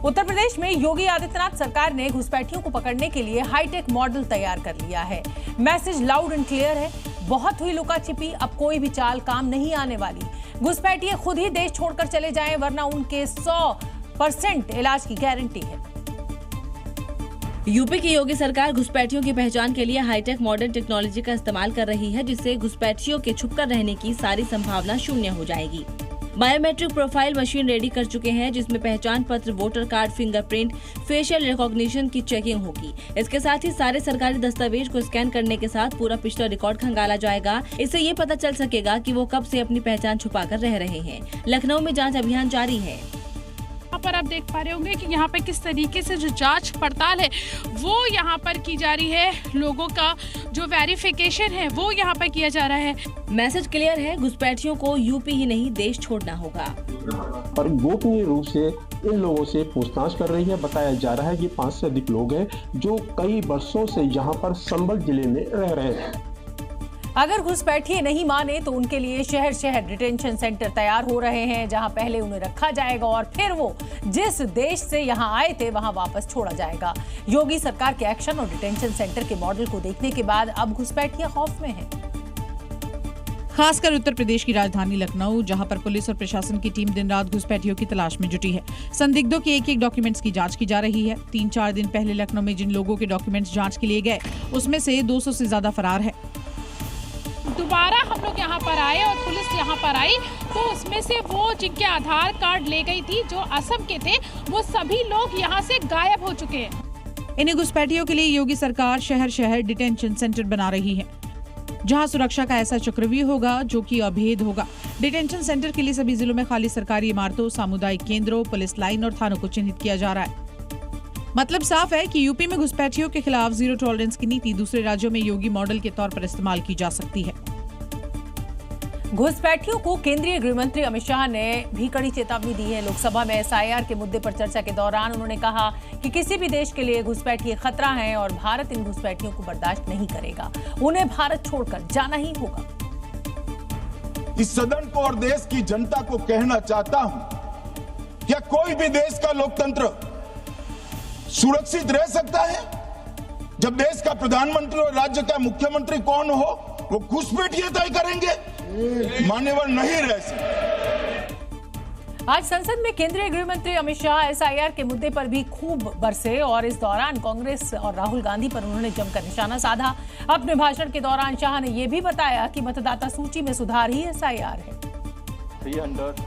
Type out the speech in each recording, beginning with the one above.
उत्तर प्रदेश में योगी आदित्यनाथ सरकार ने घुसपैठियों को पकड़ने के लिए हाईटेक मॉडल तैयार कर लिया है। मैसेज लाउड एंड क्लियर है, बहुत हुई लुका छिपी, अब कोई भी चाल काम नहीं आने वाली। घुसपैठिए खुद ही देश छोड़कर चले जाएं, वरना उनके 100% इलाज की गारंटी है। यूपी की योगी सरकार घुसपैठियों की पहचान के लिए हाईटेक मॉडर्न टेक्नोलॉजी का इस्तेमाल कर रही है, जिससे घुसपैठियों के छुपकर रहने की सारी संभावना शून्य हो जाएगी। बायोमेट्रिक प्रोफाइल मशीन रेडी कर चुके हैं, जिसमें पहचान पत्र, voter card, fingerprint, facial recognition की चेकिंग होगी। इसके साथ ही सारे सरकारी दस्तावेज को स्कैन करने के साथ पूरा पिछला रिकॉर्ड खंगाला जाएगा। इससे ये पता चल सकेगा कि वो कब से अपनी पहचान छुपाकर रह रहे हैं। लखनऊ में जांच अभियान जारी है। यहाँ पर आप देख पा रहे होंगे कि यहाँ पे किस तरीके से जो जांच पड़ताल है वो यहाँ पर की जा रही है। लोगों का जो वेरिफिकेशन है वो यहाँ पर किया जा रहा है। मैसेज क्लियर है, घुसपैठियों को यूपी ही नहीं देश छोड़ना होगा। और गोपनीय रूप से इन लोगों से पूछताछ कर रही है। बताया जा रहा है कि 5 से अधिक लोग हैं जो कई वर्षों से यहाँ पर संभल जिले में रह रहे हैं। अगर घुसपैठिए नहीं माने तो उनके लिए शहर शहर डिटेंशन सेंटर तैयार हो रहे हैं, जहां पहले उन्हें रखा जाएगा और फिर वो जिस देश से यहां आए थे वहां वापस छोड़ा जाएगा। योगी सरकार के एक्शन और डिटेंशन सेंटर के मॉडल को देखने के बाद अब घुसपैठिए खौफ में हैं। खासकर उत्तर प्रदेश की राजधानी लखनऊ, जहां पर पुलिस और प्रशासन की टीम दिन रात घुसपैठियों की तलाश में जुटी है। संदिग्धों के एक डॉक्यूमेंट्स की जांच की जा रही है। 3-4 दिन पहले लखनऊ में जिन लोगों के डॉक्यूमेंट्स जांच के लिए गए, उसमें से 200 से ज्यादा फरार है। दोबारा हम लोग यहाँ पर आए और पुलिस यहाँ पर आई तो उसमें से वो जिनके आधार कार्ड ले गई थी, जो असम के थे, वो सभी लोग यहाँ से गायब हो चुके हैं। इन्हीं घुसपैठियों के लिए योगी सरकार शहर शहर डिटेंशन सेंटर बना रही है, जहां सुरक्षा का ऐसा चक्रव्यूह होगा जो कि अभेद होगा। डिटेंशन सेंटर के लिए सभी जिलों में खाली सरकारी इमारतों, सामुदायिक केंद्रों, पुलिस लाइन और थानों को चिन्हित किया जा रहा है। मतलब साफ है कि यूपी में घुसपैठियों के खिलाफ जीरो टॉलरेंस की नीति दूसरे राज्यों में योगी मॉडल के तौर पर इस्तेमाल की जा सकती है। घुसपैठियों को केंद्रीय गृह मंत्री अमित शाह ने भी कड़ी चेतावनी दी है। लोकसभा में एसआईआर के मुद्दे पर चर्चा के दौरान उन्होंने कहा कि किसी भी देश के लिए घुसपैठिए खतरा हैं और भारत इन घुसपैठियों को बर्दाश्त नहीं करेगा। उन्हें भारत छोड़कर जाना ही होगा। इस सदन को और देश की जनता को कहना चाहता हूं, क्या कोई भी देश का लोकतंत्र सुरक्षित रह सकता है जब देश का प्रधानमंत्री और राज्य का मुख्यमंत्री कौन हो वो घुसपैठिए तय करेंगे? मान्यवर नहीं रह सकते। आज संसद में केंद्रीय गृह मंत्री अमित शाह एसआईआर के मुद्दे पर भी खूब बरसे और इस दौरान कांग्रेस और राहुल गांधी पर उन्होंने जमकर निशाना साधा। अपने भाषण के दौरान शाह ने यह भी बताया कि मतदाता सूची में सुधार ही एसआईआर है।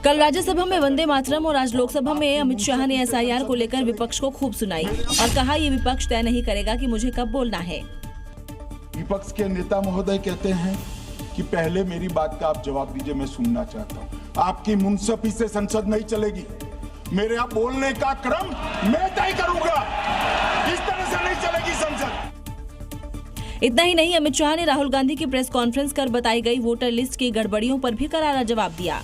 कल राज्यसभा में वंदे मातरम और आज लोकसभा में अमित शाह ने एसआईआर को लेकर विपक्ष को खूब सुनाई और कहा ये विपक्ष तय नहीं करेगा कि मुझे कब बोलना है। विपक्ष के नेता महोदय कहते हैं कि पहले मेरी बात का आप जवाब दीजिए, मैं सुनना चाहता हूं। आपकी मुंसफी से संसद नहीं चलेगी। मेरे आप बोलने का क्रम मैं तय करूंगा। इस तरह से नहीं चलेगी संसद। इतना ही नहीं, अमित शाह ने राहुल गांधी की प्रेस कॉन्फ्रेंस कर बताई गई वोटर लिस्ट की गड़बड़ियों पर भी करारा जवाब दिया।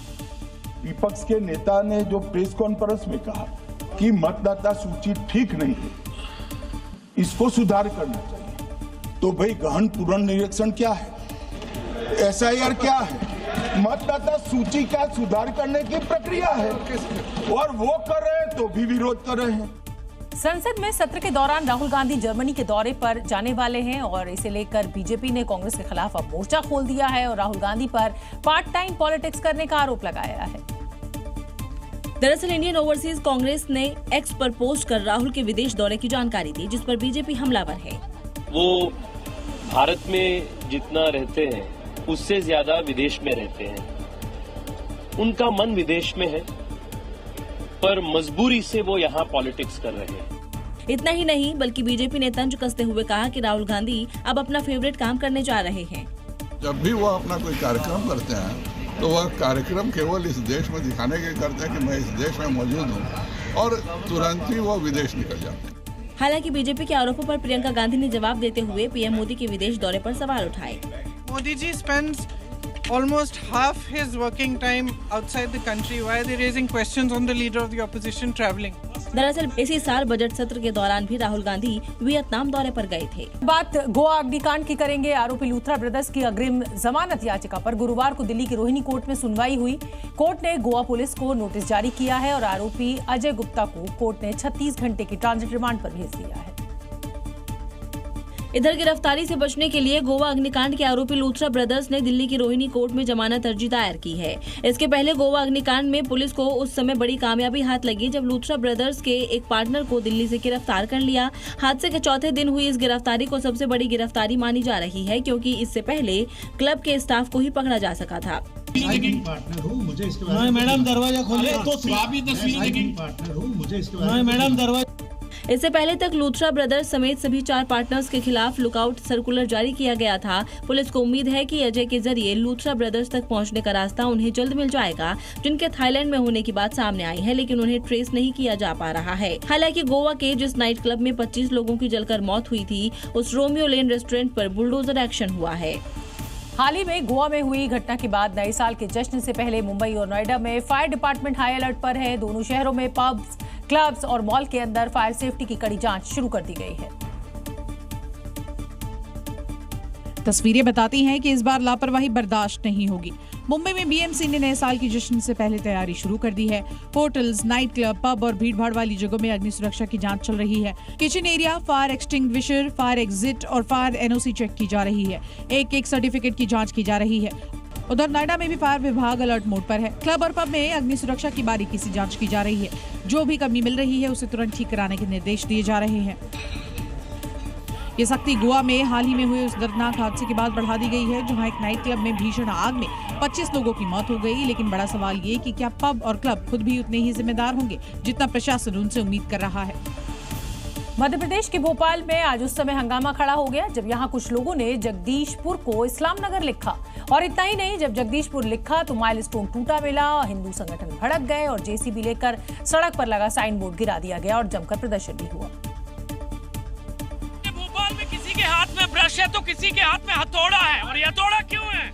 विपक्ष के नेता ने जो प्रेस कॉन्फ्रेंस में कहा कि मतदाता सूची ठीक नहीं है, इसको सुधार करना चाहिए, तो भाई गहन पुनर्निरीक्षण क्या है, एसआईआर क्या है? मतदाता सूची का सुधार करने की प्रक्रिया है और वो कर रहे हैं तो भी विरोध कर रहे हैं। संसद में सत्र के दौरान राहुल गांधी जर्मनी के दौरे पर जाने वाले हैं और इसे लेकर बीजेपी ने कांग्रेस के खिलाफ अब मोर्चा खोल दिया है और राहुल गांधी पर पार्ट टाइम पॉलिटिक्स करने का आरोप लगाया है। दरअसल इंडियन ओवरसीज कांग्रेस ने एक्स पर पोस्ट कर राहुल के विदेश दौरे की जानकारी दी, जिस पर बीजेपी हमलावर है। वो भारत में जितना रहते हैं उससे ज्यादा विदेश में रहते हैं। उनका मन विदेश में है पर मजबूरी से वो यहाँ पॉलिटिक्स कर रहे हैं। इतना ही नहीं, बल्कि बीजेपी ने तंज कसते हुए कहा कि राहुल गांधी अब अपना फेवरेट काम करने जा रहे हैं। जब भी वो अपना कोई कार्यक्रम करते हैं तो वह कार्यक्रम केवल इस देश में दिखाने के करते हैं कि मैं इस देश में मौजूद हूँ और तुरंत ही वो विदेश निकल जाते हैं। हालांकि बीजेपी के आरोपों पर प्रियंका गांधी ने जवाब देते हुए पीएम मोदी के विदेश दौरे पर सवाल उठाए। Modi ji spends almost half his working time outside the country. Why are they raising questions on the leader of the opposition traveling? दरअसल इसी साल बजट सत्र के दौरान भी राहुल गांधी वियतनाम दौरे पर गए थे। बात गोवा अग्निकांड की करेंगे। आरोपी लूथरा ब्रदर्स की अग्रिम जमानत याचिका पर गुरुवार को दिल्ली की रोहिणी कोर्ट में सुनवाई हुई। कोर्ट ने गोवा पुलिस को नोटिस जारी किया है और आरोपी अजय गुप्ता को कोर्ट ने 36 घंटे की ट्रांजिट रिमांड पर भेज दिया है। इधर गिरफ्तारी से बचने के लिए गोवा अग्निकांड के आरोपी लूथरा ब्रदर्स ने दिल्ली की रोहिणी कोर्ट में जमानत अर्जी दायर की है। इसके पहले गोवा अग्निकांड में पुलिस को उस समय बड़ी कामयाबी हाथ लगी जब लूथरा ब्रदर्स के एक पार्टनर को दिल्ली से गिरफ्तार कर लिया। हादसे के चौथे दिन हुई इस गिरफ्तारी को सबसे बड़ी गिरफ्तारी मानी जा रही है, क्योंकि इससे पहले क्लब के स्टाफ को ही पकड़ा जा सका था। मैडम दरवाजा खोलिए तो मैडम दरवाजा। इससे पहले तक लूथरा ब्रदर्स समेत सभी 4 पार्टनर्स के खिलाफ लुकआउट सर्कुलर जारी किया गया था। पुलिस को उम्मीद है कि अजय के जरिए लूथरा ब्रदर्स तक पहुंचने का रास्ता उन्हें जल्द मिल जाएगा, जिनके थाईलैंड में होने की बात सामने आई है, लेकिन उन्हें ट्रेस नहीं किया जा पा रहा है। हालांकि गोवा के जिस नाइट क्लब में 25 लोगों की जलकर मौत हुई थी, उस रोमियो लेन रेस्टोरेंट पर बुलडोजर एक्शन हुआ है। हाल ही में गोवा में हुई घटना के बाद नए साल के जश्न से पहले मुंबई और नोएडा में फायर डिपार्टमेंट हाई अलर्ट पर है। दोनों शहरों में पब्स, क्लब्स और मॉल के अंदर फायर सेफ्टी की कड़ी जांच शुरू कर दी गई है। तस्वीरें बताती हैं कि इस बार लापरवाही बर्दाश्त नहीं होगी। मुंबई में बीएमसी ने नए साल की जश्न से पहले तैयारी शुरू कर दी है। होटल्स, नाइट क्लब, पब और भीड़भाड़ वाली जगहों में अग्नि सुरक्षा की जांच चल रही है। Kitchen area, fire extinguisher, fire exit और फायर एनओसी चेक की जा रही है। एक सर्टिफिकेट की जांच की जा रही है। उधर नोएडा में भी फायर विभाग अलर्ट मोड पर है। क्लब और पब में अग्नि सुरक्षा की बारीकी से जांच की जा रही है। जो भी कमी मिल रही है उसे तुरंत ठीक कराने के निर्देश दिए जा रहे हैं। ये सख्ती गोवा में हाल ही में हुए उस दर्दनाक हादसे के बाद बढ़ा दी गई है, जहां एक नाइट क्लब में भीषण आग में 25 लोगों की मौत हो गई। लेकिन बड़ा सवाल ये कि क्या पब और क्लब खुद भी उतने ही जिम्मेदार होंगे जितना प्रशासन उनसे उम्मीद कर रहा है। मध्य प्रदेश के भोपाल में आज उस समय हंगामा खड़ा हो गया जब यहां कुछ लोगों ने जगदीशपुर को इस्लाम नगर लिखा। और इतना ही नहीं, जब जगदीशपुर लिखा तो माइलस्टोन टूटा मिला, हिंदू संगठन भड़क गए और जेसीबी लेकर सड़क पर लगा साइन बोर्ड गिरा दिया गया और जमकर प्रदर्शन भी हुआ। भोपाल में किसी के हाथ में ब्रश है तो किसी के हाथ में हथौड़ा है। और ये हथौड़ा क्यों है?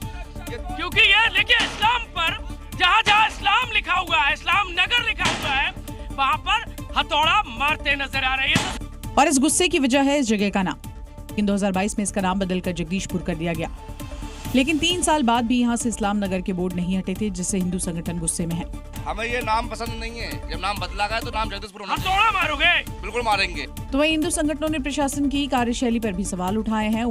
क्योंकि ये देखिए, इस्लाम पर जहाँ जहाँ इस्लाम लिखा हुआ है, इस्लाम नगर लिखा हुआ है, वहाँ पर हथौड़ा मारते नजर आ रहे हैं। और इस गुस्से की वजह है इस जगह का नाम। लेकिन 2022 में इसका नाम बदलकर जगदीशपुर कर दिया गया। लेकिन 3 साल बाद भी यहाँ से इस्लाम नगर के बोर्ड नहीं हटे थे, जिससे हिंदू संगठन गुस्से में है। हमें ये नाम पसंद नहीं है। जब नाम बदला गया तो नाम जगदीशपुर होना चाहिए। हथौड़ा मारोगे? बिल्कुल मारेंगे। तो वहीं हिंदू संगठनों ने प्रशासन की कार्यशैली पर भी सवाल उठाए हैं।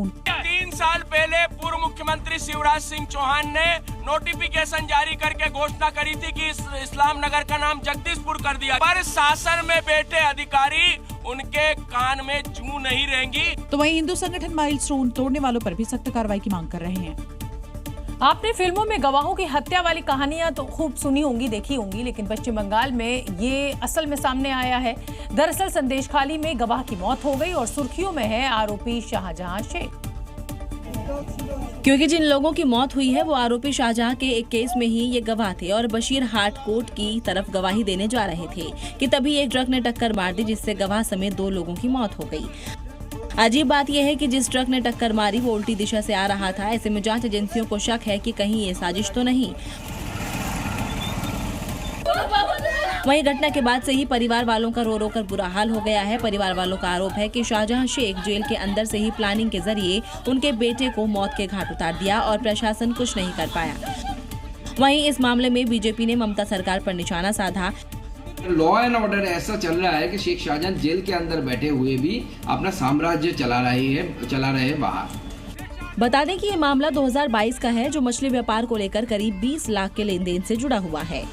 3 साल पहले पूर्व मुख्यमंत्री शिवराज सिंह चौहान ने नोटिफिकेशन जारी करके घोषणा करी थी कि इस्लाम नगर का नाम जगदीशपुर कर दिया, पर शासन में बैठे अधिकारी उनके कान में जूं नहीं रहेंगी। तो वहीं हिंदू संगठन माइलस्टोन तोड़ने वालों पर भी सख्त कार्रवाई की मांग कर रहे हैं। आपने फिल्मों में गवाहों की हत्या वाली कहानियां तो खूब सुनी होंगी, देखी होंगी, लेकिन पश्चिम बंगाल में ये असल में सामने आया है। दरअसल संदेशखाली में गवाह की मौत हो गई और सुर्खियों में है आरोपी शाहजहां शेख। क्योंकि जिन लोगों की मौत हुई है वो आरोपी शाहजहां के एक केस में ही ये गवाह थे और बशीर हाट कोर्ट की तरफ गवाही देने जा रहे थे कि तभी एक ट्रक ने टक्कर मार दी, जिससे गवाह समेत 2 लोगों की मौत हो गई। अजीब बात यह है कि जिस ट्रक ने टक्कर मारी वो उल्टी दिशा से आ रहा था। ऐसे में जांच एजेंसियों को शक है कि कहीं ये साजिश तो नहीं। वहीं घटना के बाद से ही परिवार वालों का रो रो कर बुरा हाल हो गया है। परिवार वालों का आरोप है कि शाहजहां शेख जेल के अंदर से ही प्लानिंग के जरिए उनके बेटे को मौत के घाट उतार दिया और प्रशासन कुछ नहीं कर पाया। वहीं इस मामले में बीजेपी ने ममता सरकार पर निशाना साधा। लॉ एंड ऑर्डर ऐसा चल रहा है कि शेख शाहजहां जेल के अंदर बैठे हुए भी अपना साम्राज्य चला रहे हैं बाहर। बता दें कि ये मामला 2022 का है, जो मछली व्यापार को लेकर करीब 20 लाख के लेन देन से जुड़ा हुआ है।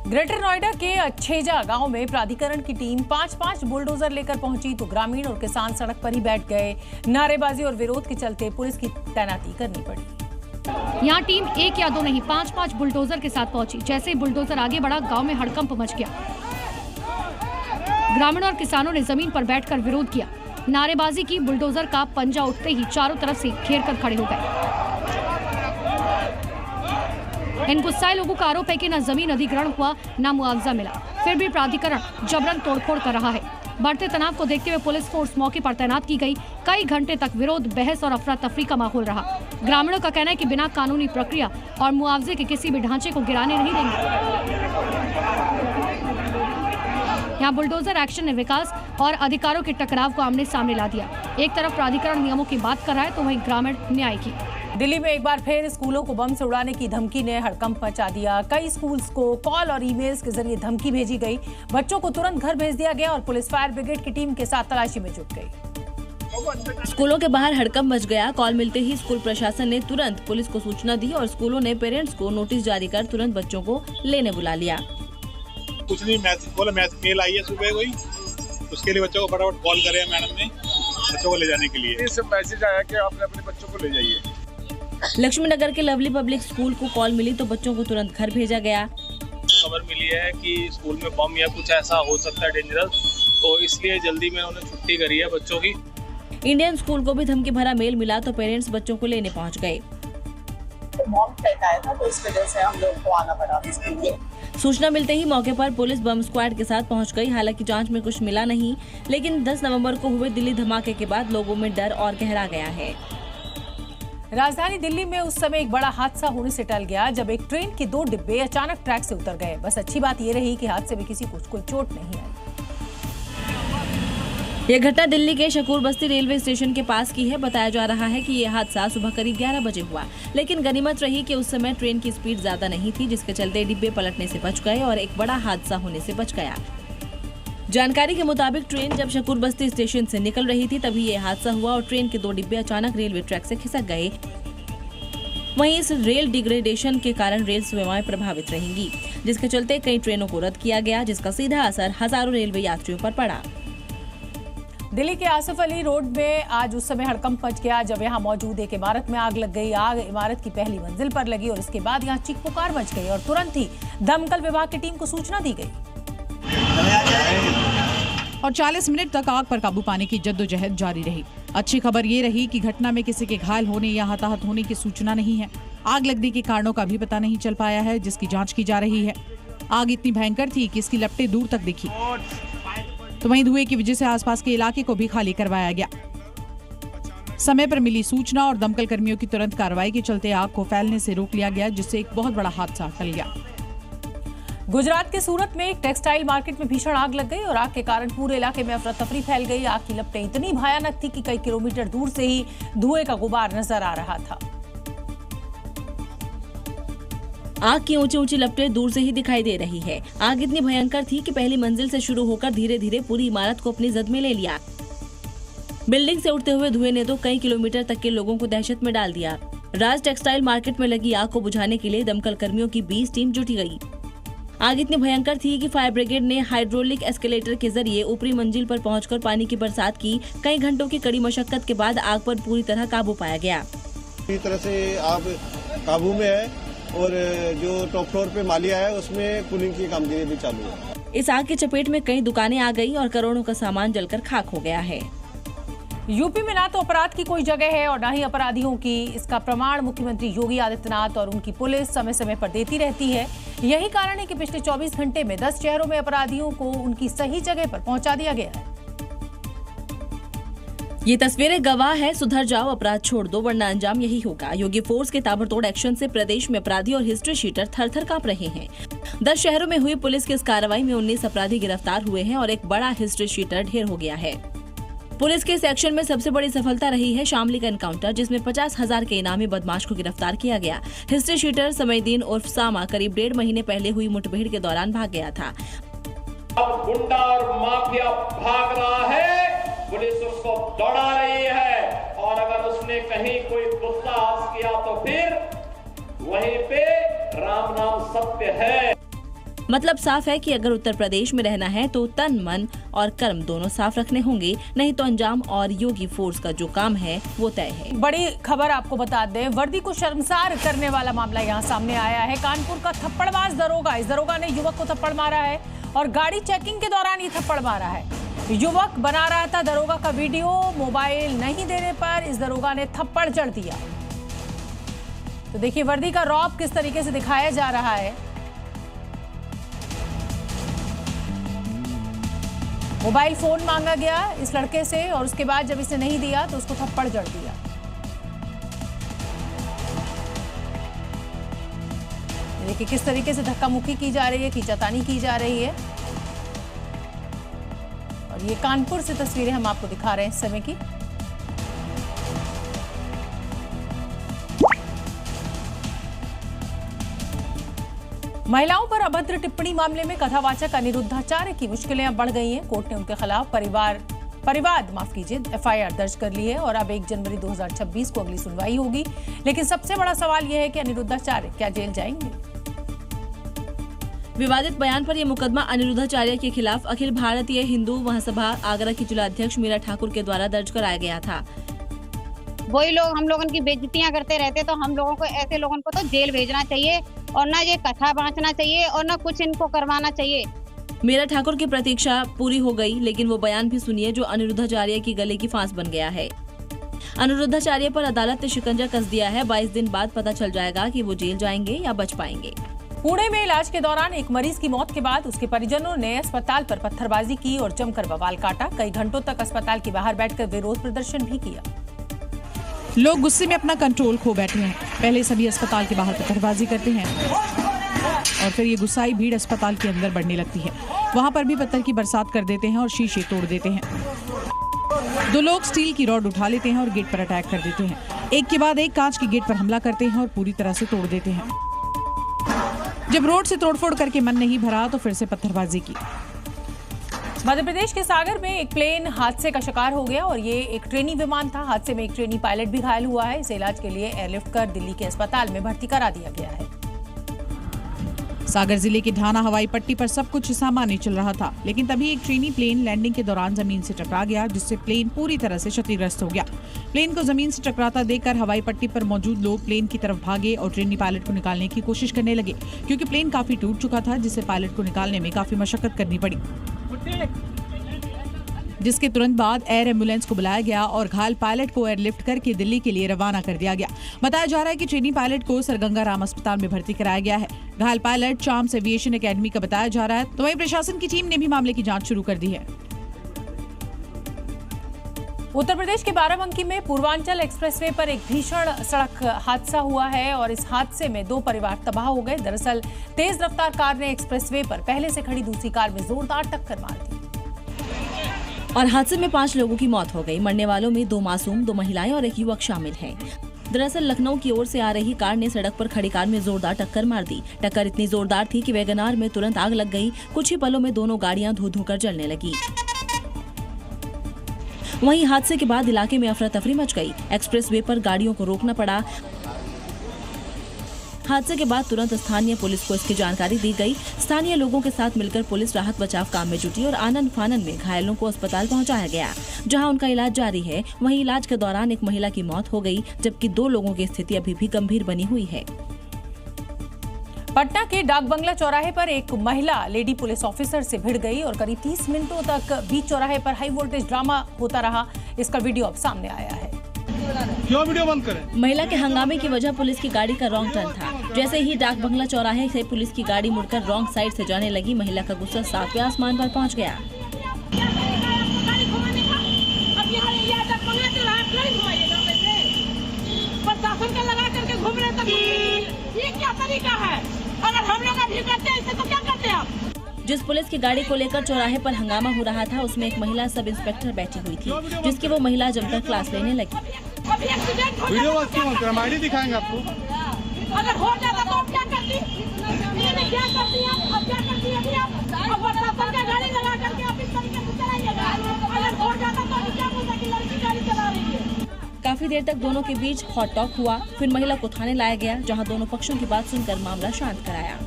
ग्रेटर नोएडा के अच्छेजा गांव में प्राधिकरण की टीम 5-5 बुलडोजर लेकर पहुंची तो ग्रामीण और किसान सड़क पर ही बैठ गए। नारेबाजी और विरोध के चलते पुलिस की तैनाती करनी पड़ी। यहाँ टीम 1 या 2 नहीं 5-5 बुलडोजर के साथ पहुंची। जैसे ही बुलडोजर आगे बढ़ा, गांव में हड़कंप मच गया। ग्रामीण और किसानों ने जमीन पर बैठकर विरोध किया। नारेबाजी की। बुलडोजर का पंजा उठते ही चारों तरफ से घेर कर खड़े हो गए। इन गुस्साए लोगों का आरोप है कि न जमीन अधिग्रहण हुआ न मुआवजा मिला, फिर भी प्राधिकरण जबरन तोड़फोड़ कर रहा है। बढ़ते तनाव को देखते हुए पुलिस फोर्स मौके पर तैनात की गई। कई घंटे तक विरोध, बहस और अफरा तफरी का माहौल रहा। ग्रामीणों का कहना है कि बिना कानूनी प्रक्रिया और मुआवजे के किसी भी ढांचे को गिराने नहीं देंगे। यहाँ बुलडोजर एक्शन ने विकास और अधिकारों के टकराव को आमने सामने ला दिया। एक तरफ प्राधिकरण नियमों की बात कर रहा है तो वहीं ग्रामीण न्याय की। दिल्ली में एक बार फिर स्कूलों को बम से उड़ाने की धमकी ने हड़कंप मचा दिया। कई स्कूल्स को कॉल और ईमेल्स के जरिए धमकी भेजी गई। बच्चों को तुरंत घर भेज दिया गया और पुलिस फायर ब्रिगेड की टीम के साथ तलाशी में जुट गई। स्कूलों के बाहर हड़कंप मच गया। कॉल मिलते ही स्कूल प्रशासन ने तुरंत पुलिस को सूचना दी और स्कूलों ने पेरेंट्स को नोटिस जारी कर तुरंत बच्चों को लेने बुला लिया। कुछ नहीं, मेल आई है सुबह कोई, उसके लिए बच्चों को फटाफट कॉल करे मैडम ने बच्चों को ले जाने के लिए। इस मैसेज आया कि आपने अपने बच्चों को ले जाइए। लक्ष्मी नगर के लवली पब्लिक स्कूल को कॉल मिली तो बच्चों को तुरंत घर भेजा गया। खबर मिली है कि स्कूल में बम या कुछ ऐसा हो सकता है डेंजरस, तो इसलिए जल्दी में उन्होंने छुट्टी करी है बच्चों की। इंडियन स्कूल को भी धमकी भरा मेल मिला तो पेरेंट्स बच्चों को लेने पहुंच गए। बॉम्ब थ्रेट आया था तो इस वजह से हम लोग को आना पड़ा स्कूल में। सूचना मिलते ही मौके पर पुलिस बम स्क्वाड के साथ पहुंच गई। हालांकि जांच में कुछ मिला नहीं, लेकिन 10 नवंबर को हुए दिल्ली धमाके के बाद लोगों में डर और गहरा गया है। राजधानी दिल्ली में उस समय एक बड़ा हादसा होने से टल गया जब एक ट्रेन के 2 डिब्बे अचानक ट्रैक से उतर गए। बस अच्छी बात ये रही कि हादसे में किसी को कोई चोट नहीं आई। यह घटना दिल्ली के शकूर बस्ती रेलवे स्टेशन के पास की है। बताया जा रहा है कि यह हादसा सुबह करीब 11 बजे हुआ, लेकिन गनीमत रही कि उस समय ट्रेन की स्पीड ज्यादा नहीं थी, जिसके चलते डिब्बे पलटने से बच गए और एक बड़ा हादसा होने से बच गया। जानकारी के मुताबिक ट्रेन जब शकूर बस्ती स्टेशन से निकल रही थी तभी ये हादसा हुआ और ट्रेन के 2 डिब्बे अचानक रेलवे ट्रैक से खिसक गए। वहीं इस रेल डिग्रेडेशन के कारण रेल सेवाएं प्रभावित रहेंगी, जिसके चलते कई ट्रेनों को रद्द किया गया, जिसका सीधा असर हजारों रेलवे यात्रियों पर पड़ा। दिल्ली के आसिफ अली रोड में आज उस समय हड़कंप मच गया जब यहां मौजूद एक इमारत में आग लग गई। आग इमारत की पहली मंजिल पर लगी और इसके बाद यहां चीख पुकार मच गई और तुरंत ही दमकल विभाग की टीम को सूचना दी गई और 40 मिनट तक आग पर काबू पाने की जद्दोजहद जारी रही। अच्छी खबर ये रही कि घटना में किसी के घायल होने या हताहत होने की सूचना नहीं है। आग लगने के कारणों का भी पता नहीं चल पाया है, जिसकी जांच की जा रही है। आग इतनी भयंकर थी कि इसकी लपटें दूर तक दिखी, तो वहीं धुएं की वजह से आसपास के इलाके को भी खाली करवाया गया। समय पर मिली सूचना और दमकल कर्मियों की तुरंत कार्रवाई के चलते आग को फैलने से रोक लिया गया, जिससे एक बहुत बड़ा हादसा टल गया। गुजरात के सूरत में एक टेक्सटाइल मार्केट में भीषण आग लग गई और आग के कारण पूरे इलाके में अफरा तफरी फैल गई। आग की लपटें इतनी भयानक थी कि कई किलोमीटर दूर से ही धुएं का गुबार नजर आ रहा था। आग की ऊंची ऊंची लपटें दूर से ही दिखाई दे रही है। आग इतनी भयंकर थी कि पहली मंजिल से शुरू होकर धीरे धीरे पूरी इमारत को अपनी जद में ले लिया। बिल्डिंग से उठते हुए धुएं ने तो कई किलोमीटर तक के लोगों को दहशत में डाल दिया। राज टेक्सटाइल मार्केट में लगी आग को बुझाने के लिए दमकल कर्मियों की 20 टीम जुटी गई। आग इतनी भयंकर थी कि फायर ब्रिगेड ने हाइड्रोलिक एस्केलेटर के जरिए ऊपरी मंजिल पर पहुंचकर पानी की बरसात की। कई घंटों की कड़ी मशक्कत के बाद आग पर पूरी तरह काबू पाया गया। पूरी तरह से आग काबू में है और जो टॉप फ्लोर पे मालिया है उसमें कूलिंग की कामगिरी भी चालू है। इस आग की चपेट में कई दुकानें आ गई और करोड़ों का सामान जलकर खाक हो गया है। यूपी में ना तो अपराध की कोई जगह है और ना ही अपराधियों की। इसका प्रमाण मुख्यमंत्री योगी आदित्यनाथ और उनकी पुलिस समय समय पर देती रहती है। यही कारण है कि पिछले 24 घंटे में 10 शहरों में अपराधियों को उनकी सही जगह पर पहुंचा दिया गया है। ये तस्वीरें गवाह है, सुधर जाओ, अपराध छोड़ दो, वरना अंजाम यही होगा। योगी फोर्स के ताबड़तोड़ एक्शन से प्रदेश में अपराधी और हिस्ट्री शीटर थर-थर कांप रहे हैं। 10 शहरों में हुई पुलिस की इस कार्रवाई में 19 अपराधी गिरफ्तार हुए हैं और एक बड़ा हिस्ट्री शीटर ढेर हो गया है। पुलिस के इस एक्शन में सबसे बड़ी सफलता रही है शामली का एनकाउंटर, जिसमें 50,000 के इनामी बदमाश को गिरफ्तार किया गया। हिस्ट्री शीटर समईदीन उर्फ सामा करीब 1.5 महीने पहले हुई मुठभेड़ के दौरान भाग गया था। अब गुंडा और माफिया भाग रहा है, पुलिस उसको दौड़ा रही है और अगर उसने कहीं कोई दुस्साहस किया तो फिर वहीं पे राम नाम सत्य है। मतलब साफ है कि अगर उत्तर प्रदेश में रहना है तो तन, मन और कर्म दोनों साफ रखने होंगे, नहीं तो अंजाम और योगी फोर्स का जो काम है वो तय है। बड़ी खबर आपको बता दें, वर्दी को शर्मसार करने वाला मामला यहाँ सामने आया है। कानपुर का थप्पड़बाज दरोगा, इस दरोगा ने युवक को थप्पड़ मारा है और गाड़ी चेकिंग के दौरान ये थप्पड़ मारा है। युवक बना रहा था दरोगा का वीडियो, मोबाइल नहीं देने पर इस दरोगा ने थप्पड़ जड़ दिया। तो देखिए वर्दी का रौब किस तरीके से दिखाया जा रहा है। मोबाइल फोन मांगा गया इस लड़के से और उसके बाद जब इसने नहीं दिया तो उसको थप्पड़ जड़ दिया। देखिए किस तरीके से धक्का मुक्की की जा रही है, खींचातानी की जा रही है। और ये कानपुर से तस्वीरें हम आपको दिखा रहे हैं इस समय की। महिलाओं पर अभद्र टिप्पणी मामले में कथावाचक अनिरुद्धाचार्य की मुश्किलें अब बढ़ गई हैं। कोर्ट ने उनके खिलाफ एफआईआर दर्ज कर ली है और अब 1 जनवरी 2026 को अगली सुनवाई होगी। लेकिन सबसे बड़ा सवाल यह है कि अनिरुद्धाचार्य क्या जेल जाएंगे? विवादित बयान पर यह मुकदमा अनिरुद्धाचार्य के खिलाफ अखिल भारतीय हिंदू महासभा आगरा की जिलाध्यक्ष मीरा ठाकुर के द्वारा दर्ज कराया गया था। वही लोग हम लोगों की बेइज्जतियां करते रहते, तो हम लोगों को, ऐसे लोगों को तो जेल भेजना चाहिए और ना ये कथा बांटना चाहिए और ना कुछ इनको करवाना चाहिए। मीरा ठाकुर की प्रतीक्षा पूरी हो गई, लेकिन वो बयान भी सुनिए जो अनिरुद्धाचार्य की गले की फांस बन गया है। अनिरुद्धाचार्य पर अदालत ने शिकंजा कस दिया है। 22 दिन बाद पता चल जाएगा कि वो जेल जाएंगे या बच पाएंगे। पुणे में इलाज के दौरान एक मरीज की मौत के बाद उसके परिजनों ने अस्पताल पर पत्थरबाजी की और जमकर बवाल काटा। कई घंटों तक अस्पताल के बाहर बैठकर विरोध प्रदर्शन भी किया। लोग गुस्से में अपना कंट्रोल खो बैठे हैं। पहले सभी अस्पताल के बाहर पत्थरबाजी करते हैं और फिर ये गुस्साई भीड़ अस्पताल के अंदर बढ़ने लगती है। वहां पर भी पत्थर की बरसात कर देते हैं और शीशे तोड़ देते हैं। 2 लोग स्टील की रॉड उठा लेते हैं और गेट पर अटैक कर देते हैं। एक के बाद एक कांच के गेट पर हमला करते हैं और पूरी तरह से तोड़ देते हैं। जब रोड से तोड़फोड़ करके मन नहीं भरा तो फिर से पत्थरबाजी की। मध्य प्रदेश के सागर में एक प्लेन हादसे का शिकार हो गया और ये एक ट्रेनी विमान था। हादसे में एक ट्रेनी पायलट भी घायल हुआ है। इसे इलाज के लिए एयरलिफ्ट कर दिल्ली के अस्पताल में भर्ती करा दिया गया है। सागर जिले के ढाना हवाई पट्टी पर सब कुछ सामान्य चल रहा था, लेकिन तभी एक ट्रेनी प्लेन लैंडिंग के दौरान जमीन से टकरा गया, जिससे प्लेन पूरी तरह से क्षतिग्रस्त हो गया। प्लेन को जमीन से टकराता देखकर हवाई पट्टी पर मौजूद लोग प्लेन की तरफ भागे और ट्रेनी पायलट को निकालने की कोशिश करने लगे, क्योंकि प्लेन काफी टूट चुका था, जिससे पायलट को निकालने में काफी मशक्कत करनी पड़ी। जिसके तुरंत बाद एयर एम्बुलेंस को बुलाया गया और घायल पायलट को एयरलिफ्ट करके दिल्ली के लिए रवाना कर दिया गया। बताया जा रहा है कि ट्रेनी पायलट को सर गंगा राम अस्पताल में भर्ती कराया गया है। घायल पायलट चाम्स एविएशन एकेडमी का बताया जा रहा है। तो वहीं प्रशासन की टीम ने भी मामले की जांच शुरू कर दी है। उत्तर प्रदेश के बाराबंकी में पूर्वांचल एक्सप्रेसवे पर एक भीषण सड़क हादसा हुआ है और इस हादसे में 2 परिवार तबाह हो गए। दरअसल तेज रफ्तार कार ने एक्सप्रेसवे पर पहले से खड़ी दूसरी कार में जोरदार टक्कर मार दी और हादसे में 5 लोगों की मौत हो गई। मरने वालों में 2 मासूम, 2 महिलाएं और 1 युवक शामिल हैं। दरअसल लखनऊ की ओर से आ रही कार ने सड़क पर खड़ी कार में जोरदार टक्कर मार दी। टक्कर इतनी जोरदार थी कि वैगनार में तुरंत आग लग गई। कुछ ही पलों में दोनों गाड़ियां धू-धू कर जलने लगी। वहीं हादसे के बाद इलाके में अफरा तफरी मच गई। एक्सप्रेसवे पर गाड़ियों को रोकना पड़ा। हादसे के बाद तुरंत स्थानीय पुलिस को इसकी जानकारी दी गई। स्थानीय लोगों के साथ मिलकर पुलिस राहत बचाव काम में जुटी और आनन फानन में घायलों को अस्पताल पहुंचाया गया, जहां उनका इलाज जारी है। वहीं इलाज के दौरान एक महिला की मौत हो गई, जबकि 2 लोगों की स्थिति अभी भी गंभीर बनी हुई है। पटना के डाक बंगला चौराहे पर एक महिला लेडी पुलिस ऑफिसर से भिड़ गई और करीब 30 मिनटों तक बीच चौराहे पर हाई वोल्टेज ड्रामा होता रहा। इसका वीडियो अब सामने आया है। क्यों वीडियो बंद करें? महिला के हंगामे की वजह पुलिस की गाड़ी का रॉन्ग टर्न था। जैसे ही डाक बंगला चौराहे से पुलिस की गाड़ी मुड़कर रॉन्ग साइड से जाने लगी, महिला का गुस्सा 7वें आसमान पर पहुंच गया। ये क्या तरीका है? अगर हम लोग अभी करते हैं तो क्या करते हैं आप? जिस पुलिस की गाड़ी को लेकर चौराहे पर हंगामा हो रहा था, उसमें एक महिला सब इंस्पेक्टर बैठी हुई थी, जिसकी वो महिला जमकर क्लास लेने लगी। वीडियो हम आईडी दिखाएंगे आपको। अगर हो जाता तो आप क्या करती? क्या करती हैं? अब क्या करती हैं? अभी आप प्रशासन का गाड़ी लगा करके आप इस तरीके से चलाइएगा। अगर हो जाता तो अभी क्या बोलता कि लड़की गाड़ी चला रही है। काफी देर तक दोनों के बीच हॉट टॉक हुआ। फिर महिला को थाने लाया गया, जहां दोनों पक्षों की बात सुनकर मामला शांत कराया।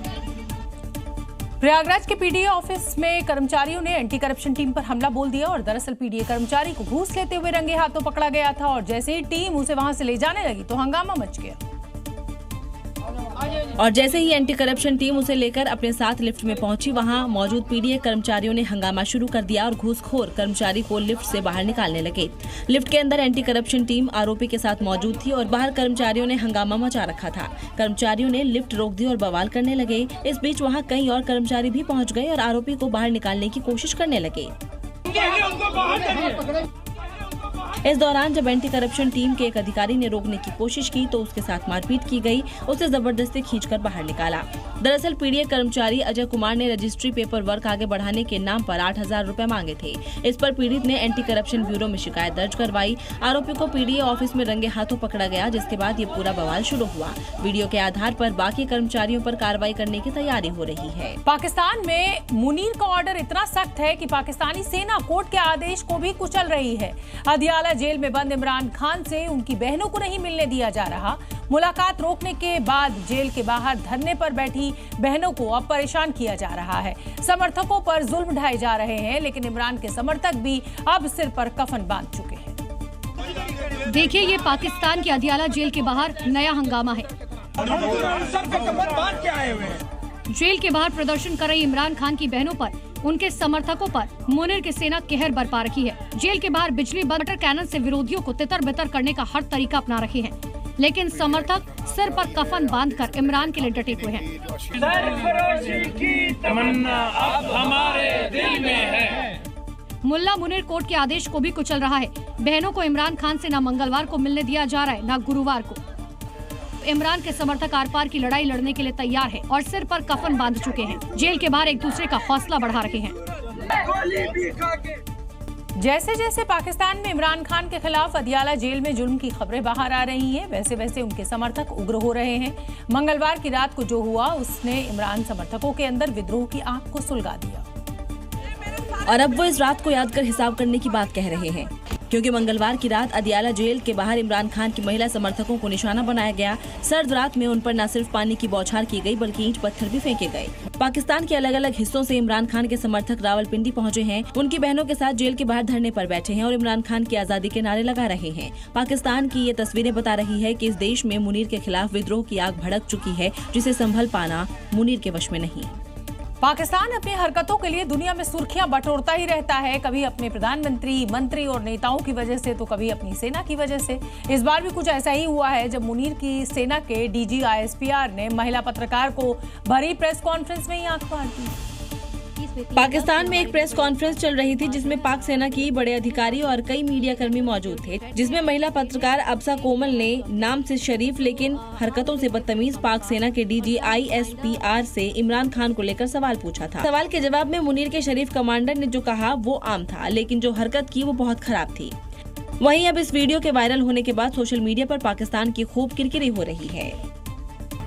प्रयागराज के पीडीए ऑफिस में कर्मचारियों ने एंटी करप्शन टीम पर हमला बोल दिया और दरअसल पीडीए कर्मचारी को घूस लेते हुए रंगे हाथों पकड़ा गया था और जैसे ही टीम उसे वहां से ले जाने लगी तो हंगामा मच गया। और जैसे ही एंटी करप्शन टीम उसे लेकर अपने साथ लिफ्ट में पहुंची, वहां मौजूद पीडीए कर्मचारियों ने हंगामा शुरू कर दिया और घूसखोर कर्मचारी को लिफ्ट से बाहर निकालने लगे। लिफ्ट के अंदर एंटी करप्शन टीम आरोपी के साथ मौजूद थी और बाहर कर्मचारियों ने हंगामा मचा रखा था। कर्मचारियों ने लिफ्ट रोक दी और बवाल करने लगे। इस बीच वहां कई और कर्मचारी भी पहुंच गए और आरोपी को बाहर निकालने की कोशिश करने लगे। इस दौरान जब एंटी करप्शन टीम के एक अधिकारी ने रोकने की कोशिश की तो उसके साथ मारपीट की गई, उसे जबरदस्ती खींचकर बाहर निकाला। दरअसल पीडीए कर्मचारी अजय कुमार ने रजिस्ट्री पेपर वर्क आगे बढ़ाने के नाम पर 8,000 रुपए मांगे थे। इस पर पीड़ित ने एंटी करप्शन ब्यूरो में शिकायत दर्ज करवाई। आरोपी को पीडीए ऑफिस में रंगे हाथों पकड़ा गया, जिसके बाद ये पूरा बवाल शुरू हुआ। वीडियो के आधार पर बाकी कर्मचारियों पर कार्रवाई करने की तैयारी हो रही है। पाकिस्तान में मुनीर का ऑर्डर इतना सख्त है कि पाकिस्तानी सेना कोर्ट के आदेश को भी कुचल रही है। अदियाला जेल में बंद इमरान खान से उनकी बहनों को नहीं मिलने दिया जा रहा। मुलाकात रोकने के बाद जेल के बाहर धरने पर बैठी बहनों को अब परेशान किया जा रहा है। समर्थकों पर जुल्म ढाए जा रहे हैं, लेकिन इमरान के समर्थक भी अब सिर पर कफन बांध चुके हैं। देखिए, ये पाकिस्तान की अदियाला जेल के बाहर नया हंगामा है। जेल के बाहर प्रदर्शन कर रही इमरान खान की बहनों पर, उनके समर्थकों पर मुनीर की सेना कहर बरपा रखी है। जेल के बाहर बिजली वाटर कैनन से विरोधियों को तितर बितर करने का हर तरीका अपना रहे हैं, लेकिन समर्थक सिर पर कफन बांधकर इमरान के लिए डटे हुए हैं। सरफरोशी की तमन्ना अब हमारे दिल में है। मुल्ला मुनीर कोर्ट के आदेश को भी कुचल रहा है। बहनों को इमरान खान से न मंगलवार को मिलने दिया जा रहा है, न गुरुवार को। इमरान के समर्थक आर पार की लड़ाई लड़ने के लिए तैयार है और सिर पर कफन बांध चुके हैं। जेल के बाहर एक दूसरे का हौसला बढ़ा रहे हैं। जैसे जैसे पाकिस्तान में इमरान खान के खिलाफ अदियाला जेल में जुल्म की खबरें बाहर आ रही हैं, वैसे वैसे उनके समर्थक उग्र हो रहे हैं। मंगलवार की रात को जो हुआ, उसने इमरान समर्थकों के अंदर विद्रोह की आग को सुलगा दिया। और अब वो इस रात को याद कर हिसाब करने की बात कह रहे हैं, क्योंकि मंगलवार की रात अदियाला जेल के बाहर इमरान खान की महिला समर्थकों को निशाना बनाया गया। सर्द रात में उन पर न सिर्फ पानी की बौछार की गई, बल्कि ईंट पत्थर भी फेंके गए। पाकिस्तान के अलग अलग हिस्सों से इमरान खान के समर्थक रावलपिंडी पहुंचे हैं। उनकी बहनों के साथ जेल के बाहर धरने पर बैठे हैं और इमरान खान की आजादी के नारे लगा रहे हैं। पाकिस्तान की ये तस्वीरें बता रही है कि इस देश में मुनीर के खिलाफ विद्रोह की आग भड़क चुकी है, जिसे संभल पाना मुनीर के वश में नहीं। पाकिस्तान अपनी हरकतों के लिए दुनिया में सुर्खियां बटोरता ही रहता है, कभी अपने प्रधानमंत्री, मंत्री और नेताओं की वजह से, तो कभी अपनी सेना की वजह से। इस बार भी कुछ ऐसा ही हुआ है, जब मुनीर की सेना के डीजी ISPR ने महिला पत्रकार को भरी प्रेस कॉन्फ्रेंस में ही आंख फाड़ दी। पाकिस्तान में एक प्रेस कॉन्फ्रेंस चल रही थी, जिसमें पाक सेना की बड़े अधिकारी और कई मीडिया कर्मी मौजूद थे, जिसमें महिला पत्रकार अब्सा कोमल ने नाम से शरीफ लेकिन हरकतों से बदतमीज पाक सेना के डीजी ISPR से इमरान खान को लेकर सवाल पूछा था। सवाल के जवाब में मुनीर के शरीफ कमांडर ने जो कहा वो आम था, लेकिन जो हरकत की वो बहुत खराब थी। वहीं अब इस वीडियो के वायरल होने के बाद सोशल मीडिया पर पाकिस्तान की खूब किरकिरी हो रही है।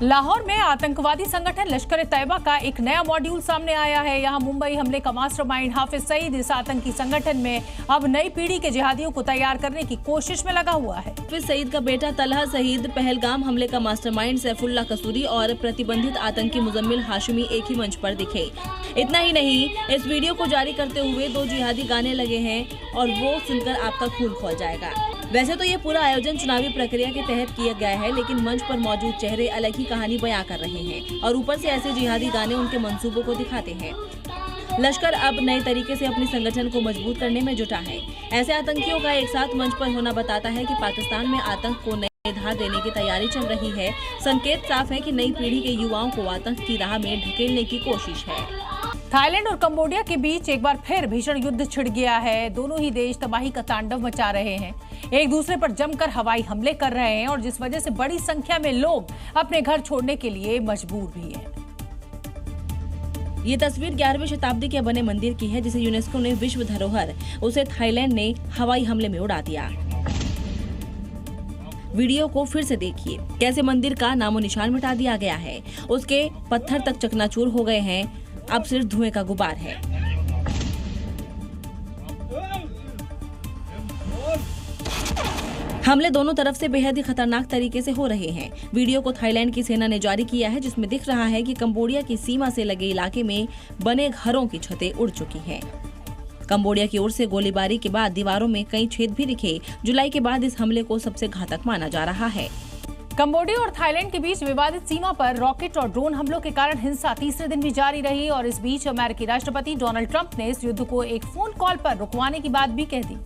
लाहौर में आतंकवादी संगठन लश्कर-ए-तैयबा का एक नया मॉड्यूल सामने आया है। यहाँ मुंबई हमले का मास्टरमाइंड हाफिज सईद इस आतंकी संगठन में अब नई पीढ़ी के जिहादियों को तैयार करने की कोशिश में लगा हुआ है। हाफिज सईद का बेटा तलहा सईद पहलगाम हमले का मास्टरमाइंड सैफुल्लाह कसूरी और प्रतिबंधित आतंकी मुजम्मिल हाशिमी एक ही मंच पर दिखे। इतना ही नहीं, इस वीडियो को जारी करते हुए 2 जिहादी गाने लगे हैं और वो सुनकर आपका खून खौल जाएगा। वैसे तो ये पूरा आयोजन चुनावी प्रक्रिया के तहत किया गया है, लेकिन मंच पर मौजूद चेहरे अलग ही कहानी बयां कर रहे हैं और ऊपर से ऐसे जिहादी गाने उनके मंसूबों को दिखाते हैं। लश्कर अब नए तरीके से अपने संगठन को मजबूत करने में जुटा है। ऐसे आतंकियों का एक साथ मंच पर होना बताता है कि पाकिस्तान में आतंक को नई धार देने की तैयारी चल रही है। संकेत साफ है कि नई पीढ़ी के युवाओं को आतंक की राह में ढकेलने की कोशिश है। थाईलैंड और कंबोडिया के बीच एक बार फिर भीषण युद्ध छिड़ गया है। दोनों ही देश तबाही का तांडव मचा रहे हैं, एक दूसरे पर जमकर हवाई हमले कर रहे हैं और जिस वजह से बड़ी संख्या में लोग अपने घर छोड़ने के लिए मजबूर भी हैं। ये तस्वीर 11वीं शताब्दी के बने मंदिर की है, जिसे यूनेस्को ने विश्व धरोहर, उसे थाईलैंड ने हवाई हमले में उड़ा दिया। वीडियो को फिर से देखिए, कैसे मंदिर का नामो निशान मिटा दिया गया है। उसके पत्थर तक चकनाचूर हो गए हैं, अब सिर्फ धुएं का गुबार है। हमले दोनों तरफ से बेहद ही खतरनाक तरीके से हो रहे हैं। वीडियो को थाईलैंड की सेना ने जारी किया है, जिसमें दिख रहा है कि कंबोडिया की सीमा से लगे इलाके में बने घरों की छतें उड़ चुकी हैं। कंबोडिया की ओर से गोलीबारी के बाद दीवारों में कई छेद भी दिखे। जुलाई के बाद इस हमले को सबसे घातक माना जा रहा है। कंबोडिया और थाईलैंड के बीच विवादित सीमा पर रॉकेट और ड्रोन हमलों के कारण हिंसा तीसरे दिन भी जारी रही और इस बीच अमेरिकी राष्ट्रपति डोनाल्ड ट्रंप ने इस युद्ध को एक फोन कॉल पर रुकवाने की बात भी कह दी।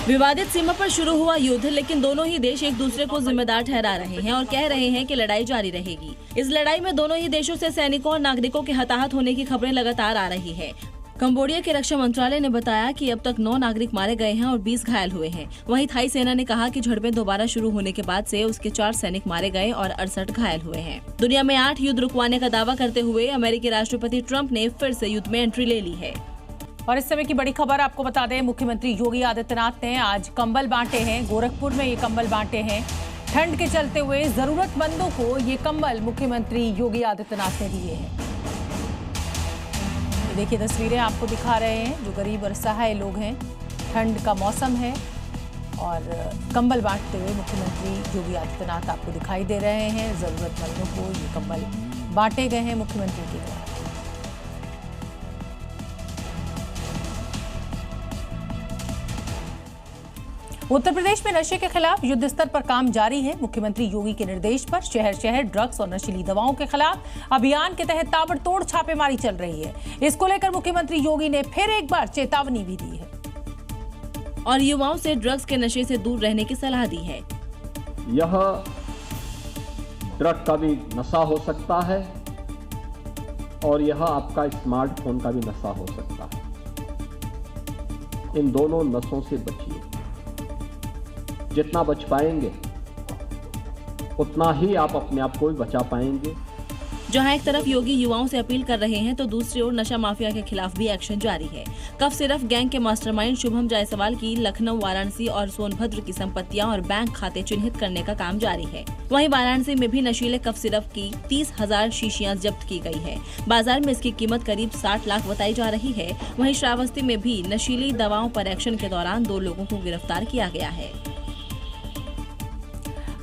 विवादित सीमा पर शुरू हुआ युद्ध, लेकिन दोनों ही देश एक दूसरे को जिम्मेदार ठहरा रहे हैं और कह रहे हैं कि लड़ाई जारी रहेगी। इस लड़ाई में दोनों ही देशों से सैनिकों और नागरिकों के हताहत होने की खबरें लगातार आ रही है। कंबोडिया के रक्षा मंत्रालय ने बताया कि अब तक 9 नागरिक मारे गए हैं और 20 घायल हुए हैं। वहीं थाई सेना ने कहा कि झड़पें दोबारा शुरू होने के बाद से उसके 4 सैनिक मारे गए और 68 घायल हुए हैं। दुनिया में 8 युद्ध रुकवाने का दावा करते हुए अमेरिकी राष्ट्रपति ट्रंप ने फिर से युद्ध में एंट्री ले ली है। और इस समय की बड़ी खबर आपको बता दें, मुख्यमंत्री योगी आदित्यनाथ ने आज कंबल बांटे हैं। गोरखपुर में ये कंबल बांटे हैं। ठंड के चलते हुए जरूरतमंदों को ये कंबल मुख्यमंत्री योगी आदित्यनाथ ने दिए हैं। देखिए तस्वीरें आपको दिखा रहे हैं, जो गरीब और असहाय लोग हैं। ठंड का मौसम है और कंबल बांटते हुए मुख्यमंत्री योगी आदित्यनाथ आपको दिखाई दे रहे हैं। जरूरतमंदों को ये कंबल बांटे गए हैं मुख्यमंत्री के द्वारा। उत्तर प्रदेश में नशे के खिलाफ युद्ध स्तर पर काम जारी है। मुख्यमंत्री योगी के निर्देश पर शहर शहर ड्रग्स और नशीली दवाओं के खिलाफ अभियान के तहत ताबड़तोड़ छापेमारी चल रही है। इसको लेकर मुख्यमंत्री योगी ने फिर एक बार चेतावनी भी दी है और युवाओं से ड्रग्स के नशे से दूर रहने की सलाह दी है। यह ड्रग का भी नशा हो सकता है और यह आपका स्मार्टफोन का भी नशा हो सकता है। इन दोनों नशों से बचिए। जितना बच पाएंगे उतना ही आप अपने आप को भी बचा पाएंगे। जहां एक तरफ योगी युवाओं से अपील कर रहे हैं तो दूसरी ओर नशा माफिया के खिलाफ भी एक्शन जारी है। कफ सिरफ गैंग के मास्टरमाइंड शुभम जायसवाल की लखनऊ, वाराणसी और सोनभद्र की संपत्तियां और बैंक खाते चिन्हित करने का काम जारी है। वहीं वाराणसी में भी नशीले कफ सिरफ की 30,000 शीशियां जब्त की गई है। बाजार में इसकी कीमत करीब 60 लाख बताई जा रही है। वहीं श्रावस्ती में भी नशीली दवाओं पर एक्शन के दौरान 2 लोगों को गिरफ्तार किया गया है।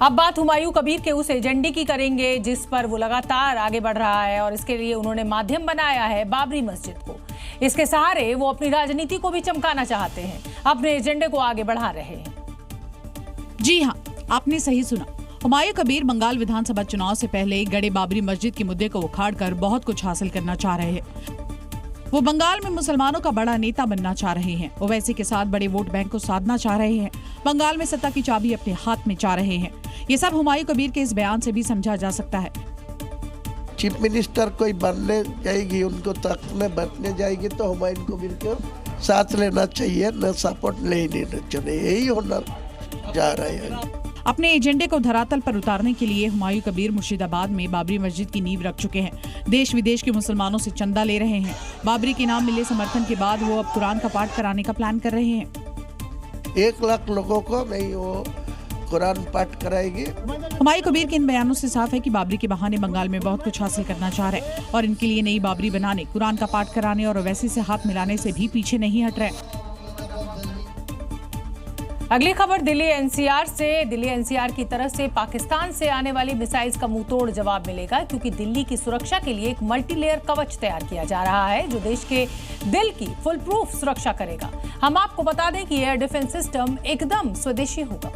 अब बात हुमायूं कबीर के उस एजेंडे की करेंगे जिस पर वो लगातार आगे बढ़ रहा है और इसके लिए उन्होंने माध्यम बनाया है बाबरी मस्जिद को। इसके सहारे वो अपनी राजनीति को भी चमकाना चाहते हैं, अपने एजेंडे को आगे बढ़ा रहे हैं। जी हाँ, आपने सही सुना। हुमायूं कबीर बंगाल विधानसभा चुनाव से पहले गड़े बाबरी मस्जिद के मुद्दे को उखाड़कर बहुत कुछ हासिल करना चाह रहे हैं। वो बंगाल में मुसलमानों का बड़ा नेता बनना चाह रहे हैं। ओवैसी के साथ बड़े वोट बैंक को साधना चाह रहे हैं। बंगाल में सत्ता की चाबी अपने हाथ में चाह रहे हैं। ये सब हुमायूं कबीर के इस बयान से भी समझा जा सकता है। चीफ मिनिस्टर कोई बनने जाएगी, उनको तख्त में बैठने जाएगी तो हुमायूं कबीर को साथ लेना चाहिए, न सपोर्ट ले ही नहीं चाहिए। यही होना जा रहा है। अपने एजेंडे को धरातल पर उतारने के लिए हुमायूं कबीर मुर्शिदाबाद में बाबरी मस्जिद की नींव रख चुके हैं। देश विदेश के मुसलमानों से चंदा ले रहे हैं। बाबरी के नाम मिले समर्थन के बाद वो अब कुरान का पाठ कराने का प्लान कर रहे हैं। 1 लाख लोगों को नहीं वो कुरान पाठ कराएगी। हुमायूं कबीर के इन बयानों से साफ है कि बाबरी के बहाने बंगाल में बहुत कुछ हासिल करना चाह रहे हैं और इनके लिए नई बाबरी बनाने, कुरान का पाठ कराने और ओवैसी से हाथ मिलाने से भी पीछे नहीं हट रहे। अगली खबर दिल्ली एनसीआर से। दिल्ली एनसीआर की तरफ से पाकिस्तान से आने वाली मिसाइल्स का मुंहतोड़ जवाब मिलेगा, क्योंकि दिल्ली की सुरक्षा के लिए एक मल्टीलेयर कवच तैयार किया जा रहा है जो देश के दिल की फुल प्रूफ सुरक्षा करेगा। हम आपको बता दें कि एयर डिफेंस सिस्टम एकदम स्वदेशी होगा।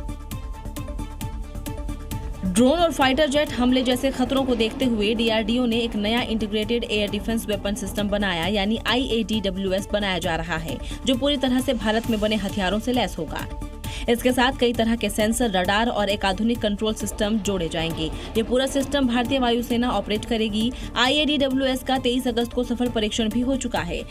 ड्रोन और फाइटर जेट हमले जैसे खतरों को देखते हुए डीआरडीओ ने एक नया integrated air defence weapon system बनाया, यानी IADWS बनाया जा रहा है, जो पूरी तरह से भारत में बने हथियारों से लैस होगा। इसके साथ कई तरह के सेंसर, रडार और एक आधुनिक कंट्रोल सिस्टम जोड़े जाएंगे। ये पूरा सिस्टम भारतीय वायुसेना ऑपरेट करेगी। IADWS का 23 अगस्त को सफल परीक्षण भी हो चुका है।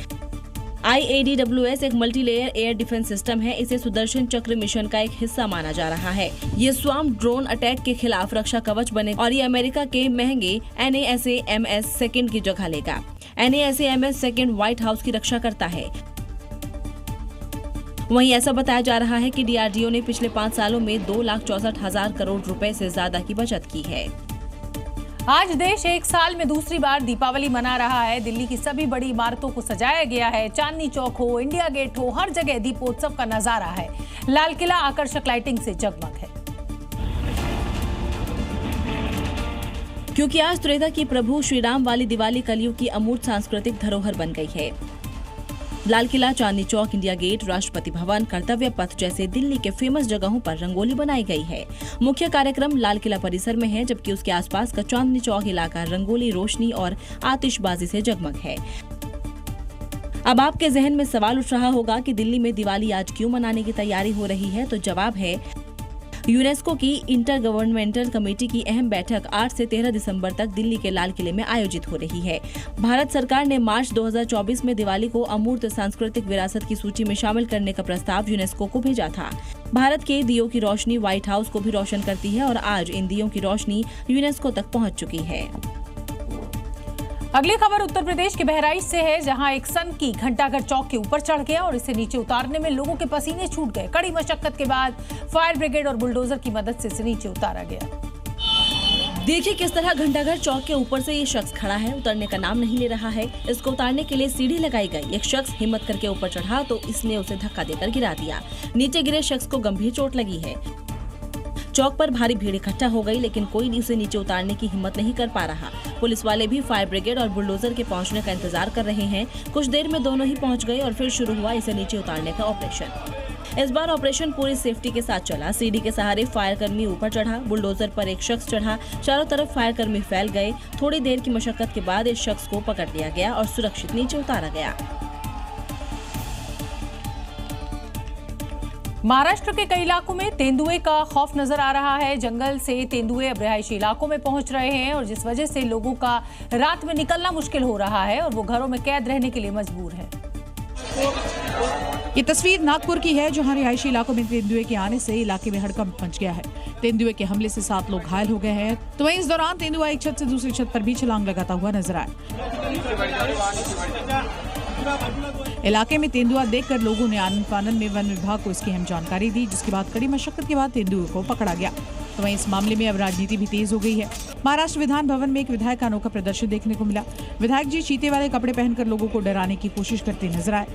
IADWS एक मल्टीलेयर एयर डिफेंस सिस्टम है। इसे सुदर्शन चक्र मिशन का एक हिस्सा माना जा रहा है। ये स्वार्म ड्रोन अटैक के खिलाफ रक्षा कवच बनेगा और ये अमेरिका के महंगे NASAMS सेकंड की जगह लेगा। NASAMS सेकंड व्हाइट हाउस की रक्षा करता है। वहीं ऐसा बताया जा रहा है कि डीआरडीओ ने पिछले 5 सालों में 2,64,000 करोड़ रुपए से ज्यादा की बचत की है। आज देश एक साल में दूसरी बार दीपावली मना रहा है। दिल्ली की सभी बड़ी इमारतों को सजाया गया है। चांदनी चौक हो, इंडिया गेट हो, हर जगह दीपोत्सव का नजारा है। लाल किला आकर्षक लाइटिंग से जगमग है। क्योंकि आज त्रेता की प्रभु श्री राम वाली दिवाली कलयुग की अमूर्त सांस्कृतिक धरोहर बन गई है। लाल किला, चांदनी चौक, इंडिया गेट, राष्ट्रपति भवन, कर्तव्य पथ जैसे दिल्ली के फेमस जगहों पर रंगोली बनाई गई है। मुख्य कार्यक्रम लाल किला परिसर में है, जबकि उसके आसपास का चांदनी चौक इलाका रंगोली, रोशनी और आतिशबाजी से जगमग है। अब आपके जहन में सवाल उठ रहा होगा कि दिल्ली में दिवाली आज क्यों मनाने की तैयारी हो रही है, तो जवाब है यूनेस्को की इंटर गवर्नमेंटल कमेटी की अहम बैठक 8 से 13 दिसंबर तक दिल्ली के लाल किले में आयोजित हो रही है। भारत सरकार ने मार्च 2024 में दिवाली को अमूर्त सांस्कृतिक विरासत की सूची में शामिल करने का प्रस्ताव यूनेस्को को भेजा था। भारत के दियों की रोशनी व्हाइट हाउस को भी रोशन करती है और आज इन दियों की रोशनी यूनेस्को तक पहुंच चुकी है। अगली खबर उत्तर प्रदेश के बहराइच से है, जहां एक सन की घंटाघर चौक के ऊपर चढ़ गया और इसे नीचे उतारने में लोगों के पसीने छूट गए। कड़ी मशक्कत के बाद फायर ब्रिगेड और बुलडोजर की मदद से इसे नीचे उतारा गया। देखिए किस तरह घंटाघर चौक के ऊपर से ये शख्स खड़ा है, उतरने का नाम नहीं ले रहा है। इसको उतारने के लिए सीढ़ी लगाई गई। एक शख्स हिम्मत करके ऊपर चढ़ा तो इसने उसे धक्का देकर गिरा दिया। नीचे गिरे शख्स को गंभीर चोट लगी है। चौक पर भारी भीड़ इकट्ठा हो गई, लेकिन कोई उसे नीचे उतारने की हिम्मत नहीं कर पा रहा। पुलिस वाले भी फायर ब्रिगेड और बुलडोजर के पहुंचने का इंतजार कर रहे हैं। कुछ देर में दोनों ही पहुंच गए और फिर शुरू हुआ इसे नीचे उतारने का ऑपरेशन। इस बार ऑपरेशन पूरी सेफ्टी के साथ चला। सीढ़ी के सहारे फायर कर्मी ऊपर चढ़ा, बुलडोजर पर एक शख्स चढ़ा, चारों तरफ फायर कर्मी फैल गए। थोड़ी देर की मशक्कत के बाद इस शख्स को पकड़ लिया गया और सुरक्षित नीचे उतारा गया। महाराष्ट्र के कई इलाकों में तेंदुए का खौफ नजर आ रहा है। जंगल से तेंदुए अब रिहायशी इलाकों में पहुंच रहे हैं और जिस वजह से लोगों का रात में निकलना मुश्किल हो रहा है और वो घरों में कैद रहने के लिए मजबूर हैं। ये तस्वीर नागपुर की है, जहां रिहायशी इलाकों में तेंदुए के आने से इलाके में हड़कंप मच गया है। तेंदुए के हमले से 7 लोग घायल हो गए हैं। तो वहीं इस दौरान तेंदुआ एक छत से दूसरी छत पर भी छलांग लगाता हुआ नजर आया। इलाके में तेंदुआ देखकर लोगों ने आनन फानन में वन विभाग को इसकी अहम जानकारी दी, जिसके बाद कड़ी मशक्कत के बाद तेंदुए को पकड़ा गया। तो वहीं इस मामले में अब राजनीति भी तेज हो गई है। महाराष्ट्र विधान भवन में एक विधायक का अनोखा प्रदर्शन देखने को मिला। विधायक जी चीते वाले कपड़े पहनकर लोगों को डराने की कोशिश करते नजर आए।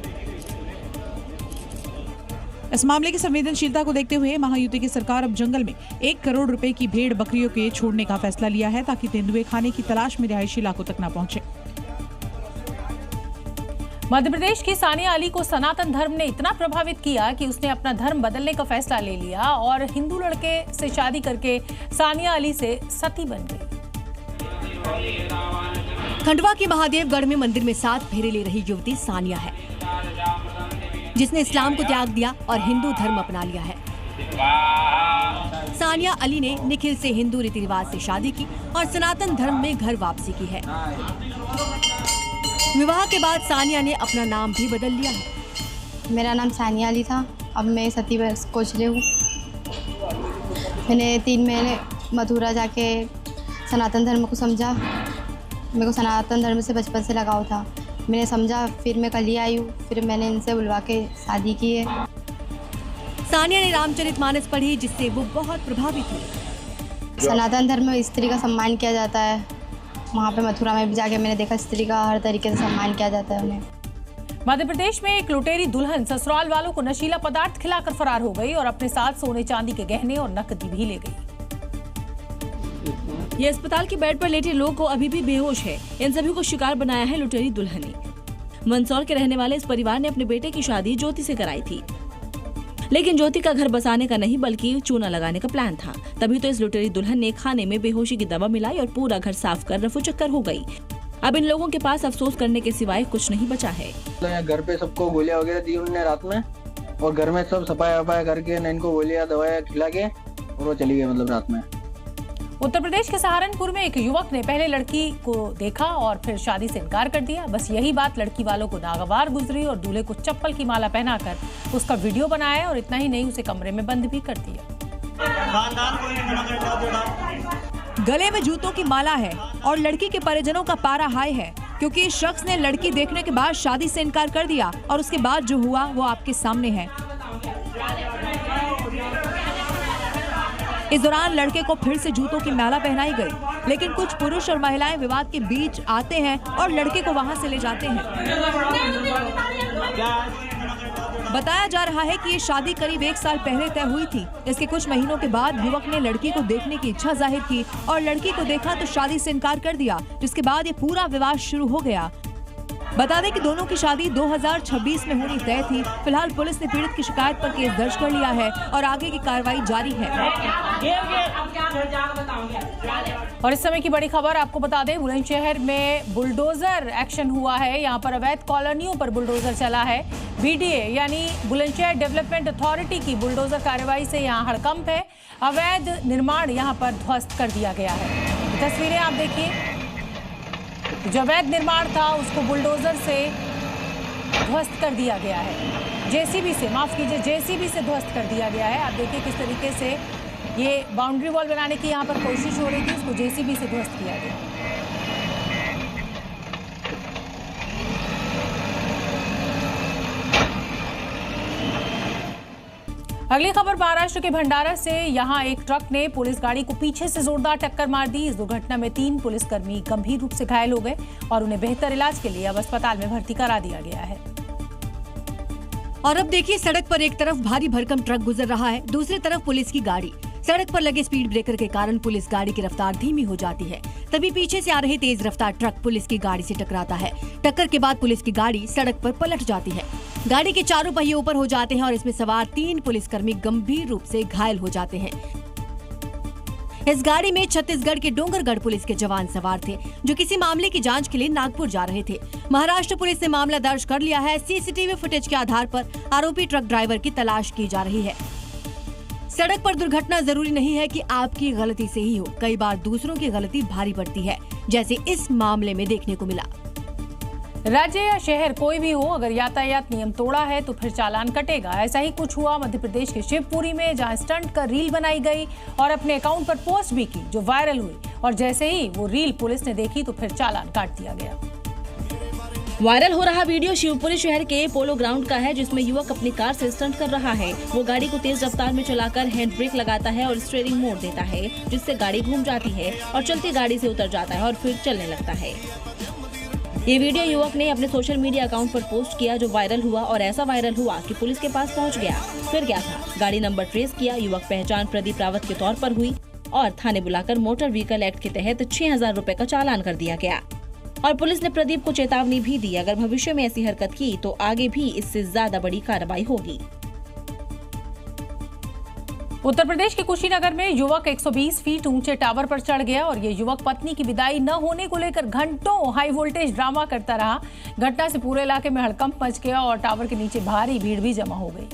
इस मामले की संवेदनशीलता को देखते हुए महायुति की सरकार अब जंगल में 1 करोड़ रुपए की भेड़ बकरियों के छोड़ने का फैसला लिया है, ताकि तेंदुए खाने की तलाश में रिहायशी इलाकों तक न पहुंचे। मध्य प्रदेश की सानिया अली को सनातन धर्म ने इतना प्रभावित किया कि उसने अपना धर्म बदलने का फैसला ले लिया और हिंदू लड़के से शादी करके सानिया अली से सती बन गई। खंडवा के महादेवगढ़ में मंदिर में 7 फेरे ले रही युवती सानिया है, जिसने इस्लाम को त्याग दिया और हिंदू धर्म अपना लिया है। सानिया अली ने निखिल से हिंदू रीति रिवाज से शादी की और सनातन धर्म में घर वापसी की है। विवाह के बाद सानिया ने अपना नाम भी बदल लिया है। मेरा नाम सानिया अली था, अब मैं सती कोचले हूँ। मैंने 3 महीने मथुरा जाके सनातन धर्म को समझा। मेरे को सनातन धर्म से बचपन से लगाव था। मैंने समझा, फिर मैं कल ही आई हूँ, फिर मैंने इनसे बुलवा के शादी की है। सानिया ने रामचरितमानस पढ़ी, जिससे वो बहुत प्रभावित हुई। सनातन धर्म में स्त्री का सम्मान किया जाता है। वहाँ पे मथुरा में भी जाके मैंने देखा स्त्री का हर तरीके से सम्मान किया जाता है उन्हें। मध्य प्रदेश में एक लुटेरी दुल्हन ससुराल वालों को नशीला पदार्थ खिलाकर फरार हो गई और अपने साथ सोने चांदी के गहने और नकदी भी ले गई। ये अस्पताल के बेड पर लेटे लोग को अभी भी बेहोश है। इन सभी को शिकार बनाया है लुटेरी दुल्हन ने। मंदसौर के रहने वाले इस परिवार ने अपने बेटे की शादी ज्योति से कराई थी, लेकिन ज्योति का घर बसाने का नहीं बल्कि चूना लगाने का प्लान था। तभी तो इस लुटेरी दुल्हन ने खाने में बेहोशी की दवा मिलाई और पूरा घर साफ कर रफू चक्कर हो गई। अब इन लोगों के पास अफसोस करने के सिवाय कुछ नहीं बचा है। घर पे सबको गोलियां वगैरह दी उन्होंने रात में, और घर में सब सफाई वफाई करके इनको गोलियां दवाइयां खिला के और वो चली गई, मतलब रात में। उत्तर प्रदेश के सहारनपुर में एक युवक ने पहले लड़की को देखा और फिर शादी से इनकार कर दिया। बस यही बात लड़की वालों को नागवार गुजरी और दूल्हे को चप्पल की माला पहनाकर उसका वीडियो बनाया और इतना ही नहीं, उसे कमरे में बंद भी कर दिया। गले में जूतों की माला है और लड़की के परिजनों का पारा हाई है, क्योंकि इस शख्स ने लड़की देखने के बाद शादी से इनकार कर दिया और उसके बाद जो हुआ वो आपके सामने है। इस दौरान लड़के को फिर से जूतों की माला पहनाई गई, लेकिन कुछ पुरुष और महिलाएं विवाद के बीच आते हैं और लड़के को वहां से ले जाते हैं। बताया जा रहा है कि ये शादी करीब 1 साल पहले तय हुई थी। इसके कुछ महीनों के बाद युवक ने लड़की को देखने की इच्छा जाहिर की और लड़की को देखा तो शादी से इनकार कर दिया, जिसके बाद ये पूरा विवाद शुरू हो गया। बता दें कि दोनों की शादी 2026 में होनी तय थी। फिलहाल पुलिस ने पीड़ित की शिकायत पर केस दर्ज कर लिया है और आगे की कार्रवाई जारी है। और इस समय की बड़ी खबर आपको बता दें, बुलंदशहर में बुलडोजर एक्शन हुआ है। यहाँ पर अवैध कॉलोनियों पर बुलडोजर चला है। बीडीए यानी बुलंदशहर डेवलपमेंट अथॉरिटी की बुलडोजर कार्रवाई से यहाँ हड़कंप है। अवैध निर्माण यहाँ पर ध्वस्त कर दिया गया है। तस्वीरें आप देखिए, जो अवैध निर्माण था उसको बुलडोजर से ध्वस्त कर दिया गया है। जेसीबी से, माफ कीजिए, जेसीबी से ध्वस्त कर दिया गया है। आप देखिए किस तरीके से ये बाउंड्री वॉल बनाने की यहाँ पर कोशिश हो रही थी, उसको जेसीबी से ध्वस्त किया गया। अगली खबर महाराष्ट्र के भंडारा से। यहां एक ट्रक ने पुलिस गाड़ी को पीछे से जोरदार टक्कर मार दी। इस दुर्घटना में 3 पुलिसकर्मी गंभीर रूप से घायल हो गए और उन्हें बेहतर इलाज के लिए अब अस्पताल में भर्ती करा दिया गया है। और अब देखिए, सड़क पर एक तरफ भारी भरकम ट्रक गुजर रहा है, दूसरी तरफ पुलिस की गाड़ी। सड़क पर लगे स्पीड ब्रेकर के कारण पुलिस गाड़ी की रफ्तार धीमी हो जाती है। तभी पीछे से आ रही तेज रफ्तार ट्रक पुलिस की गाड़ी से टकराता है। टक्कर के बाद पुलिस की गाड़ी सड़क पर पलट जाती है। गाड़ी के चारों पहिए ऊपर हो जाते हैं और इसमें सवार 3 पुलिसकर्मी गंभीर रूप से घायल हो जाते हैं। इस गाड़ी में छत्तीसगढ़ के डोंगरगढ़ पुलिस के जवान सवार थे, जो किसी मामले की जांच के लिए नागपुर जा रहे थे। महाराष्ट्र पुलिस ने मामला दर्ज कर लिया है। सीसीटीवी फुटेज के आधार पर आरोपी ट्रक ड्राइवर की तलाश की जा रही है। सड़क पर दुर्घटना जरूरी नहीं है कि आपकी गलती से ही हो, कई बार दूसरों की गलती भारी पड़ती है, जैसे इस मामले में देखने को मिला। राज्य या शहर कोई भी हो, अगर यातायात नियम तोड़ा है तो फिर चालान कटेगा। ऐसा ही कुछ हुआ मध्य प्रदेश के शिवपुरी में, जहां स्टंट कर रील बनाई गई और अपने अकाउंट पर पोस्ट भी की, जो वायरल हुई। और जैसे ही वो रील पुलिस ने देखी तो फिर चालान काट दिया गया। वायरल हो रहा वीडियो शिवपुरी शहर के पोलो ग्राउंड का है, जिसमें युवक अपनी कार से स्टंट कर रहा है। वो गाड़ी को तेज रफ्तार में चलाकर हैंड ब्रेक लगाता है और स्टीयरिंग मोड़ देता है, जिससे गाड़ी घूम जाती है और चलती गाड़ी से उतर जाता है और फिर चलने लगता है। ये वीडियो युवक ने अपने सोशल मीडिया अकाउंट पर पोस्ट किया, जो वायरल हुआ और ऐसा वायरल हुआ कि पुलिस के पास पहुंच गया। फिर क्या था, गाड़ी नंबर ट्रेस किया। युवक पहचान प्रदीप रावत के तौर पर हुई और थाने बुलाकर मोटर व्हीकल एक्ट के तहत 6000 रुपए का चालान कर दिया गया। और पुलिस ने प्रदीप को चेतावनी भी दी, अगर भविष्य में ऐसी हरकत की तो आगे भी इससे ज्यादा बड़ी कार्रवाई होगी। उत्तर प्रदेश के कुशीनगर में युवक 120 फीट ऊंचे टावर पर चढ़ गया और ये युवक पत्नी की विदाई न होने को लेकर घंटों हाई वोल्टेज ड्रामा करता रहा। घटना से पूरे इलाके में हड़कंप मच गया और टावर के नीचे भारी भीड़ भी जमा हो गई।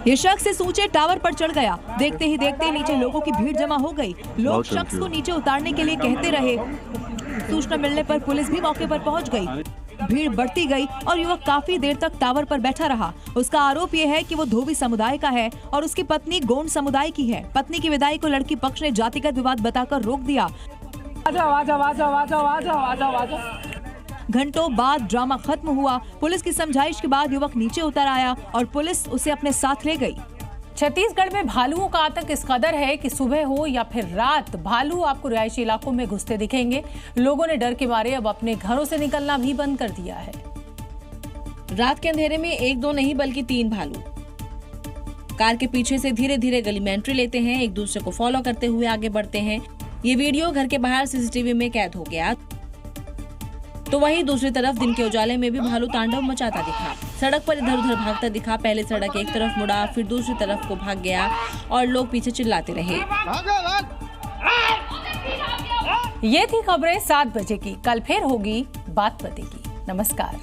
ये शख्स इस ऊंचे टावर पर चढ़ गया। देखते ही देखते नीचे लोगों की भीड़ जमा हो गई। लोग शख्स को नीचे उतारने के लिए कहते रहे। सूचना मिलने पर पुलिस भी मौके पर पहुंच गई। भीड़ बढ़ती गई और युवक काफी देर तक टावर पर बैठा रहा। उसका आरोप ये है कि वो धोबी समुदाय का है और उसकी पत्नी गोंड समुदाय की है। पत्नी की विदाई को लड़की पक्ष ने जातिगत विवाद बताकर रोक दिया। घंटों बाद ड्रामा खत्म हुआ। पुलिस की समझाइश के बाद युवक नीचे उतर आया और पुलिस उसे अपने साथ ले गई। छत्तीसगढ़ में भालुओं का आतंक इस कदर है कि सुबह हो या फिर रात, भालू आपको रिहायशी इलाकों में घुसते दिखेंगे। लोगों ने डर के मारे अब अपने घरों से निकलना भी बंद कर दिया है। रात के अंधेरे में 1-2 नहीं बल्कि 3 भालू कार के पीछे से धीरे धीरे गली में एंट्री लेते हैं, एक दूसरे को फॉलो करते हुए आगे बढ़ते हैं। ये वीडियो घर के बाहर सीसीटीवी में कैद हो गया। तो वहीं दूसरी तरफ दिन के उजाले में भी भालू तांडव मचाता दिखा। सड़क पर इधर उधर भागता दिखा। पहले सड़क एक तरफ मुड़ा, फिर दूसरी तरफ को भाग गया और लोग पीछे चिल्लाते रहे। ये थी खबरें 7 बजे की। कल फिर होगी बात पते की। नमस्कार।